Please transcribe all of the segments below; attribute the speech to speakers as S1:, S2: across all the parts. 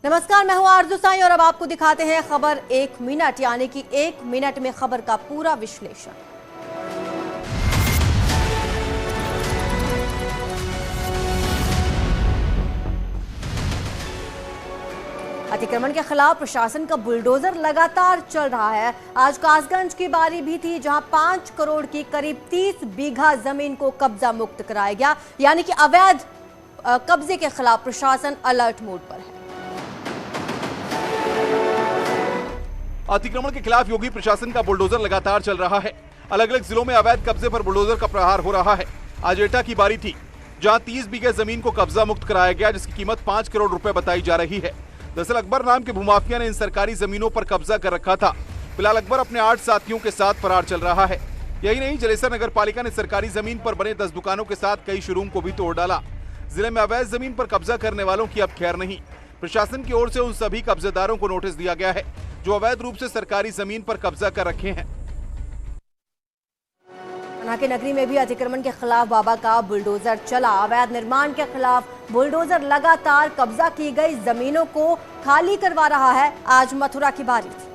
S1: नमस्कार, मैं हूं आरजू साई और अब आपको दिखाते हैं खबर 1 मिनट, यानी कि 1 मिनट में खबर का पूरा विश्लेषण। अतिक्रमण के खिलाफ प्रशासन का बुलडोजर लगातार चल रहा है। आज कासगंज की बारी भी थी, जहां 5 करोड़ की करीब 30 बीघा जमीन को कब्जा मुक्त कराया गया, यानी कि अवैध कब्जे के खिलाफ प्रशासन अलर्ट मोड पर है।
S2: अतिक्रमण के खिलाफ योगी प्रशासन का बुलडोजर लगातार चल रहा है। अलग अलग जिलों में अवैध कब्जे पर बुलडोजर का प्रहार हो रहा है। आज एटा की बारी थी, जहां 30 बीघे जमीन को कब्जा मुक्त कराया गया, जिसकी कीमत 5 करोड़ रुपए बताई जा रही है। दरअसल अकबर नाम के भूमाफिया ने इन सरकारी जमीनों पर कब्जा कर रखा था। फिलहाल अकबर अपने 8 साथियों के साथ फरार चल रहा है। यही नहीं, जलेसर नगर पालिका ने सरकारी जमीन पर बने 10 दुकानों के साथ कई शोरूम को भी तोड़ डाला। जिले में अवैध जमीन पर कब्जा करने वालों की अब खैर नहीं। प्रशासन की ओर से उन सभी कब्जेदारों को नोटिस दिया गया है जो अवैध रूप से सरकारी जमीन पर कब्जा कर रखे हैं।
S1: के नगरी में भी अतिक्रमण के खिलाफ बाबा का बुलडोजर चला। अवैध निर्माण के खिलाफ बुलडोजर लगातार कब्जा की गई जमीनों को खाली करवा रहा है। आज मथुरा की बारी थी।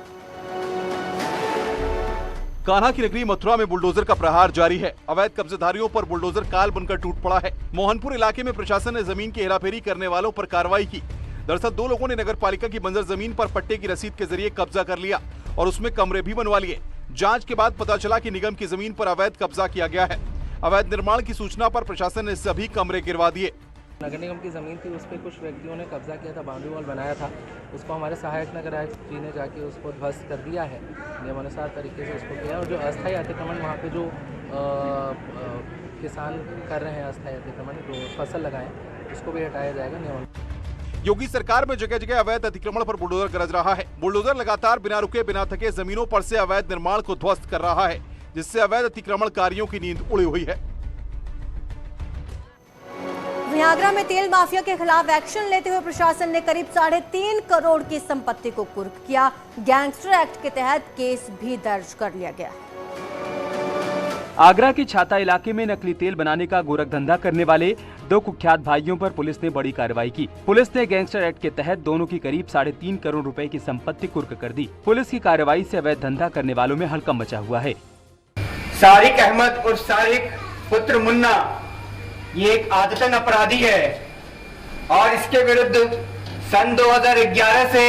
S2: कान्हा की नगरी मथुरा में बुलडोजर का प्रहार जारी है। अवैध कब्जेदारियों पर बुलडोजर काल बनकर टूट पड़ा है। मोहनपुर इलाके में प्रशासन ने जमीन की हेराफेरी करने वालों पर कार्रवाई की। दरअसल 2 लोगों ने नगर पालिका की बंजर जमीन पर पट्टे की रसीद के जरिए कब्जा कर लिया और उसमें कमरे भी बनवा लिए। जांच के बाद पता चला कि निगम की जमीन पर अवैध कब्जा किया गया है। अवैध निर्माण की सूचना पर प्रशासन ने सभी कमरे गिरवा दिए।
S3: नगर निगम की ज़मीन थी, उस पर कुछ व्यक्तियों ने कब्जा किया था, बाउंड्री वॉल बनाया था। उसको हमारे सहायक नगर आयुक्त जी ने जाके उसको ध्वस्त कर दिया है, नियमानुसार तरीके से उसको किया। और जो अस्थायी अतिक्रमण वहाँ पे जो किसान कर रहे हैं अस्थायी अतिक्रमण, जो फसल लगाएं, उसको भी हटाया जाएगा नियम।
S2: योगी सरकार में जगह जगह अवैध अतिक्रमण पर बुलडोजर गरज रहा है। बुलडोजर लगातार बिना रुके बिना थके जमीनों पर से अवैध निर्माण को ध्वस्त कर रहा है, जिससे अवैध अतिक्रमणकारियों की नींद उड़ी हुई है।
S1: आगरा में तेल माफिया के खिलाफ एक्शन लेते हुए प्रशासन ने करीब 3.5 करोड़ की संपत्ति को कुर्क किया। गैंगस्टर एक्ट के तहत केस भी दर्ज कर लिया गया।
S4: आगरा के छाता इलाके में नकली तेल बनाने का गोरख धंधा करने वाले 2 कुख्यात भाइयों पर पुलिस ने बड़ी कार्रवाई की। पुलिस ने गैंगस्टर एक्ट के तहत दोनों की करीब 3.5 करोड़ रुपए की संपत्ति कुर्क कर दी। पुलिस की कार्रवाई से अवैध धंधा करने वालों में हड़कंप मचा हुआ है।
S5: सारिक अहमद और सारिक पुत्र मुन्ना ये एक आदतन अपराधी है और इसके विरुद्ध सन 2011 से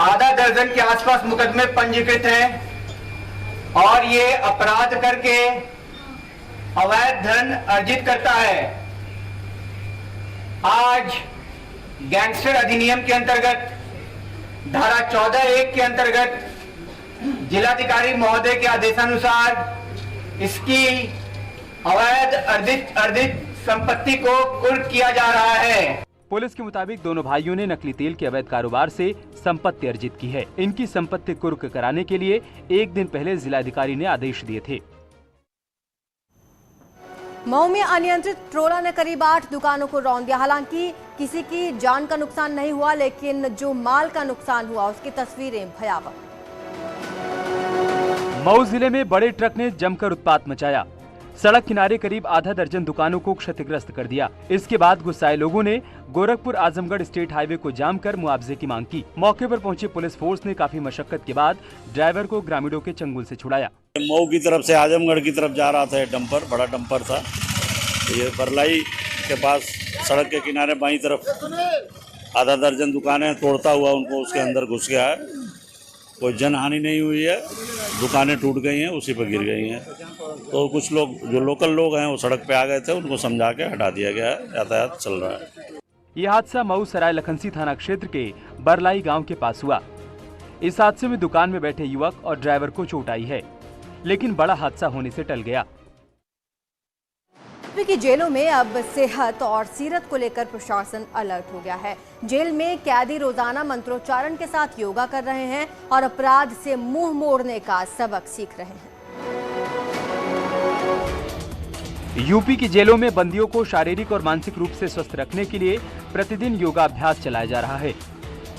S5: आधा दर्जन के आसपास मुकदमे पंजीकृत हैं और ये अपराध करके अवैध धन अर्जित करता है। आज गैंगस्टर अधिनियम के अंतर्गत धारा 14(1) के अंतर्गत जिलाधिकारी महोदय के आदेशानुसार इसकी अवैध अर्जित संपत्ति को कुर्क किया जा रहा है।
S4: पुलिस के मुताबिक दोनों भाइयों ने नकली तेल के अवैध कारोबार से संपत्ति अर्जित की है। इनकी संपत्ति कुर्क कराने के लिए 1 दिन पहले जिलाधिकारी ने आदेश दिए थे।
S1: मऊ में अनियंत्रित ट्रोला ने करीब 8 दुकानों को रौंद दिया। हालांकि किसी की जान का नुकसान नहीं हुआ, लेकिन जो माल का नुकसान हुआ उसकी तस्वीरें भयावह।
S4: मऊ जिले में बड़े ट्रक ने जमकर उत्पात मचाया। सड़क किनारे करीब आधा दर्जन दुकानों को क्षतिग्रस्त कर दिया। इसके बाद गुस्साए लोगों ने गोरखपुर आजमगढ़ स्टेट हाईवे को जाम कर मुआवजे की मांग की। मौके पर पहुंची पुलिस फोर्स ने काफी मशक्कत के बाद ड्राइवर को ग्रामीणों के चंगुल से छुड़ाया।
S6: मऊ की तरफ से आजमगढ़ की तरफ जा रहा था डंपर, बड़ा डंपर था। ये बरलाई के पास सड़क के किनारे बाईं तरफ आधा दर्जन दुकानें तोड़ता हुआ उनको उसके अंदर घुस गया है। कोई जनहानि नहीं हुई है, दुकानें टूट गई हैं, उसी पर गिर गई हैं। तो कुछ लोग जो लोकल लोग हैं वो सड़क पे आ गए थे, उनको समझा के हटा दिया गया है। यातायात चल रहा है।
S4: ये हादसा मऊ सराय लखनसी थाना क्षेत्र के बरलाई गांव के पास हुआ। इस हादसे में दुकान में बैठे युवक और ड्राइवर को चोट आई है, लेकिन बड़ा हादसा होने से टल गया।
S1: की जेलों में अब सेहत और सीरत को लेकर प्रशासन अलर्ट हो गया है। जेल में कैदी रोजाना मंत्रोच्चारण के साथ योगा कर रहे हैं और अपराध से मुंह मोड़ने का सबक सीख रहे हैं।
S4: यूपी की जेलों में बंदियों को शारीरिक और मानसिक रूप से स्वस्थ रखने के लिए प्रतिदिन योगाभ्यास चलाया जा रहा है।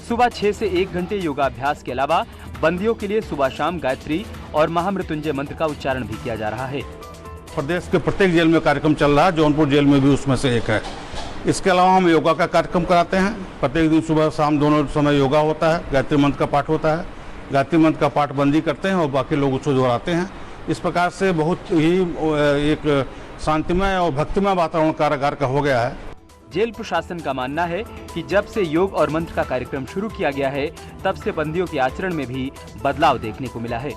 S4: सुबह 6 से 1 घंटे योगाभ्यास के अलावा बंदियों के लिए सुबह शाम गायत्री और महामृत्युंजय मंत्र का उच्चारण भी किया जा रहा है।
S7: प्रदेश के प्रत्येक जेल में कार्यक्रम चल रहा है, जौनपुर जेल में भी उसमें से एक है। इसके अलावा हम योगा का कार्यक्रम कराते हैं। प्रत्येक दिन सुबह शाम दोनों समय योगा होता है, गायत्री मंत्र का पाठ होता है। गायत्री मंत्र का पाठ बंदी करते हैं और बाकी लोग उसको दोहराते हैं। इस प्रकार से बहुत ही एक शांतिमय और भक्तिमय वातावरण कारागार का हो गया है।
S4: जेल प्रशासन का मानना है कि जब से योग और मंत्र का कार्यक्रम शुरू किया गया है, तब से बंदियों के आचरण में भी बदलाव देखने को मिला है।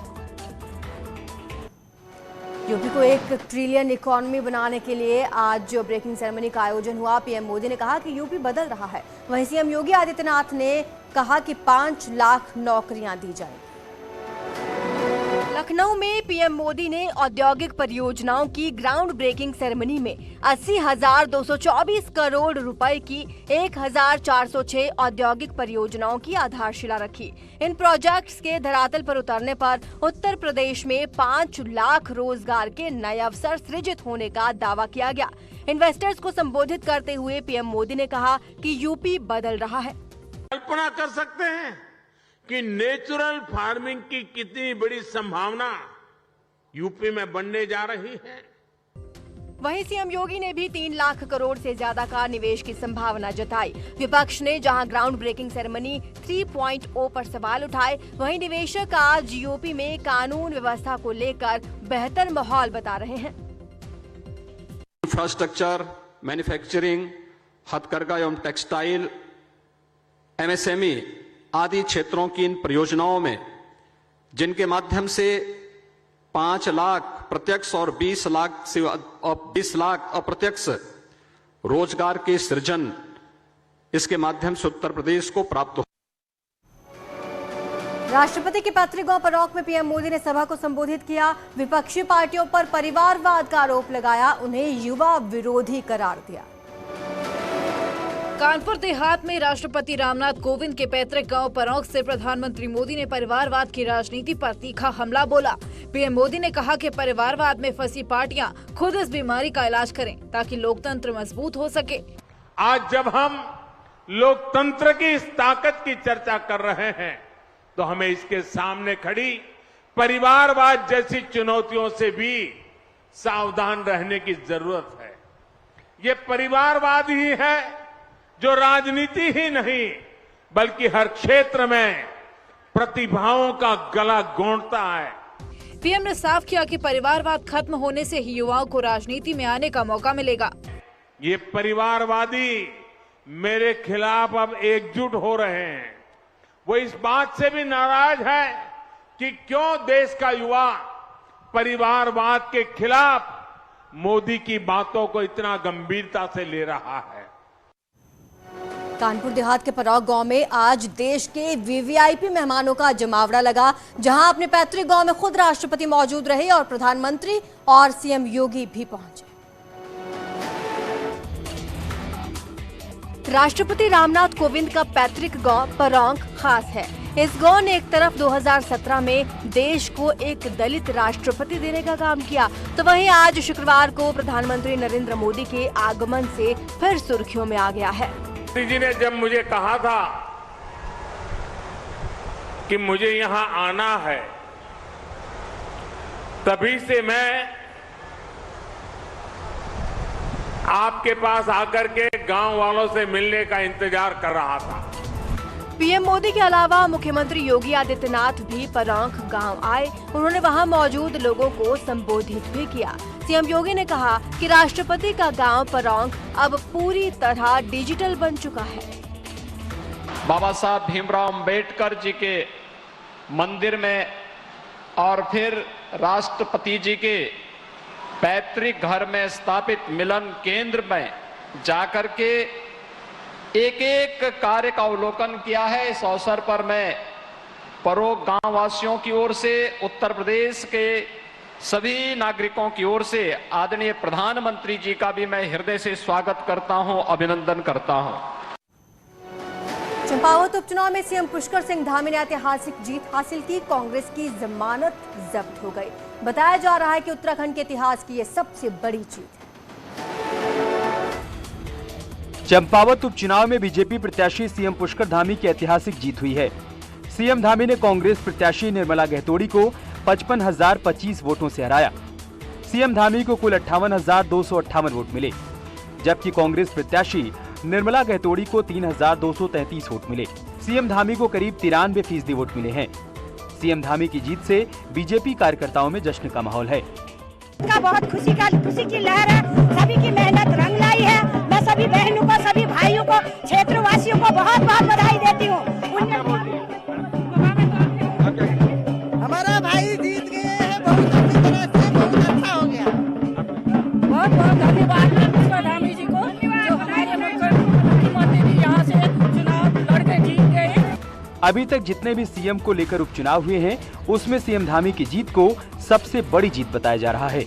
S1: यूपी को 1 ट्रिलियन इकोनॉमी बनाने के लिए आज जो ब्रेकिंग सेरेमनी का आयोजन हुआ, पीएम मोदी ने कहा कि यूपी बदल रहा है। वहीं सीएम योगी आदित्यनाथ ने कहा कि 5 लाख नौकरियां दी जाएंगी। लखनऊ में पीएम मोदी ने औद्योगिक परियोजनाओं की ग्राउंड ब्रेकिंग सेरेमनी में 80,224 करोड़ रुपए की 1,406 औद्योगिक परियोजनाओं की आधारशिला रखी। इन प्रोजेक्ट्स के धरातल पर उतरने पर उत्तर प्रदेश में 5 लाख रोजगार के नए अवसर सृजित होने का दावा किया गया। इन्वेस्टर्स को संबोधित करते हुए पीएम मोदी ने कहा कि यूपी बदल रहा है।
S8: कल्पना कर सकते हैं कि नेचुरल फार्मिंग की कितनी बड़ी संभावना यूपी में बनने जा रही है।
S1: वहीं सीएम योगी ने भी 3 लाख करोड़ से ज्यादा का निवेश की संभावना जताई। विपक्ष ने जहां ग्राउंड ब्रेकिंग सेरेमनी 3.0 पर सवाल उठाए, वहीं निवेशक आज यूपी में कानून व्यवस्था को लेकर बेहतर माहौल बता रहे हैं।
S9: इंफ्रास्ट्रक्चर, मैन्युफैक्चरिंग, हथकरघा एवं टेक्सटाइल, एमएसएमई आदि क्षेत्रों की इन परियोजनाओं में जिनके माध्यम से 5 लाख प्रत्यक्ष और 20 लाख अप्रत्यक्ष रोजगार के सृजन, इसके माध्यम से उत्तर प्रदेश को प्राप्त हो।
S1: राष्ट्रपति के पैतृक गांव परौंक में पीएम मोदी ने सभा को संबोधित किया। विपक्षी पार्टियों पर परिवारवाद का आरोप लगाया, उन्हें युवा विरोधी करार दिया।
S10: कानपुर देहात में राष्ट्रपति रामनाथ कोविंद के पैतृक गांव परौंक से प्रधानमंत्री मोदी ने परिवारवाद की राजनीति पर तीखा हमला बोला। पीएम मोदी ने कहा कि परिवारवाद में फंसी पार्टियां खुद इस बीमारी का इलाज करें ताकि लोकतंत्र मजबूत हो सके।
S8: आज जब हम लोकतंत्र की इस ताकत की चर्चा कर रहे हैं, तो हमें इसके सामने खड़ी परिवारवाद जैसी चुनौतियों से भी सावधान रहने की जरूरत है। ये परिवारवाद ही है जो राजनीति ही नहीं बल्कि हर क्षेत्र में प्रतिभाओं का गला गोंदता है।
S10: पीएम ने साफ किया कि परिवारवाद खत्म होने से ही युवाओं को राजनीति में आने का मौका मिलेगा।
S8: ये परिवारवादी मेरे खिलाफ अब एकजुट हो रहे हैं। वो इस बात से भी नाराज है कि क्यों देश का युवा परिवारवाद के खिलाफ मोदी की बातों को इतना गंभीरता से ले रहा है।
S1: कानपुर देहात के परौंक गांव में आज देश के वीवीआईपी मेहमानों का जमावड़ा लगा, जहां अपने पैतृक गांव में खुद राष्ट्रपति मौजूद रहे और प्रधानमंत्री और सीएम योगी भी पहुंचे। राष्ट्रपति रामनाथ कोविंद का पैतृक गांव परौंक खास है। इस गांव ने एक तरफ 2017 में देश को एक दलित राष्ट्रपति देने का काम किया, तो वहीं आज शुक्रवार को प्रधानमंत्री नरेंद्र मोदी के आगमन से फिर सुर्खियों में आ गया है।
S8: मोदी जी ने जब मुझे कहा था कि मुझे यहां आना है, तभी से मैं आपके पास आकर के गांव वालों से मिलने का इंतजार कर रहा था।
S1: पीएम मोदी के अलावा मुख्यमंत्री योगी आदित्यनाथ भी परौंक गांव आए। उन्होंने वहां मौजूद लोगों को संबोधित भी किया। सीएम योगी ने कहा कि राष्ट्रपति का गांव परौंक अब पूरी तरह डिजिटल बन चुका है।
S9: बाबा साहब भीमराव अंबेडकर जी के मंदिर में और फिर राष्ट्रपति जी के पैतृक घर में स्थापित मिलन केंद्र में जाकर के एक एक कार्य का अवलोकन किया है। इस अवसर पर मैं परौंक गांव वासियों की ओर से, उत्तर प्रदेश के सभी नागरिकों की ओर से आदरणीय प्रधानमंत्री जी का भी मैं हृदय से स्वागत करता हूं, अभिनंदन करता हूं।
S1: चंपावत उपचुनाव में सीएम पुष्कर सिंह धामी ने ऐतिहासिक जीत हासिल की। कांग्रेस की जमानत जब्त हो गई। बताया जा रहा है कि उत्तराखंड के इतिहास की यह सबसे बड़ी जीत है।
S4: चंपावत उपचुनाव में बीजेपी प्रत्याशी सीएम पुष्कर धामी की ऐतिहासिक जीत हुई है। सीएम धामी ने कांग्रेस प्रत्याशी निर्मला गहतोड़ी को 55,025 वोटों से हराया। सीएम धामी को कुल 58,258 वोट मिले। जबकि कांग्रेस प्रत्याशी निर्मला गहतोड़ी को 3233 वोट मिले। सीएम धामी को करीब 93% वोट मिले हैं। सीएम धामी की जीत से बीजेपी कार्यकर्ताओं में जश्न का माहौल है।
S11: का बहुत खुशी की लहर है। सभी की मेहनत रंग लाई है। मैं सभी बहनों को, सभी भाइयों को, क्षेत्रवासियों को बहुत बहुत बधाई देती हूँ।
S12: हमारा भाई जीत गए हैं, बहुत अच्छी तरह से, बहुत अच्छा हो गया।
S11: बहुत बहुत धन्यवाद धामी जी को, जो हमारे मुख्यमंत्री भी यहाँ से चुनाव लड़के जीत गए।
S4: अभी तक जितने भी सीएम को लेकर उपचुनाव हुए हैं, उसमें सीएम धामी की जीत को सबसे बड़ी जीत बताया जा रहा है।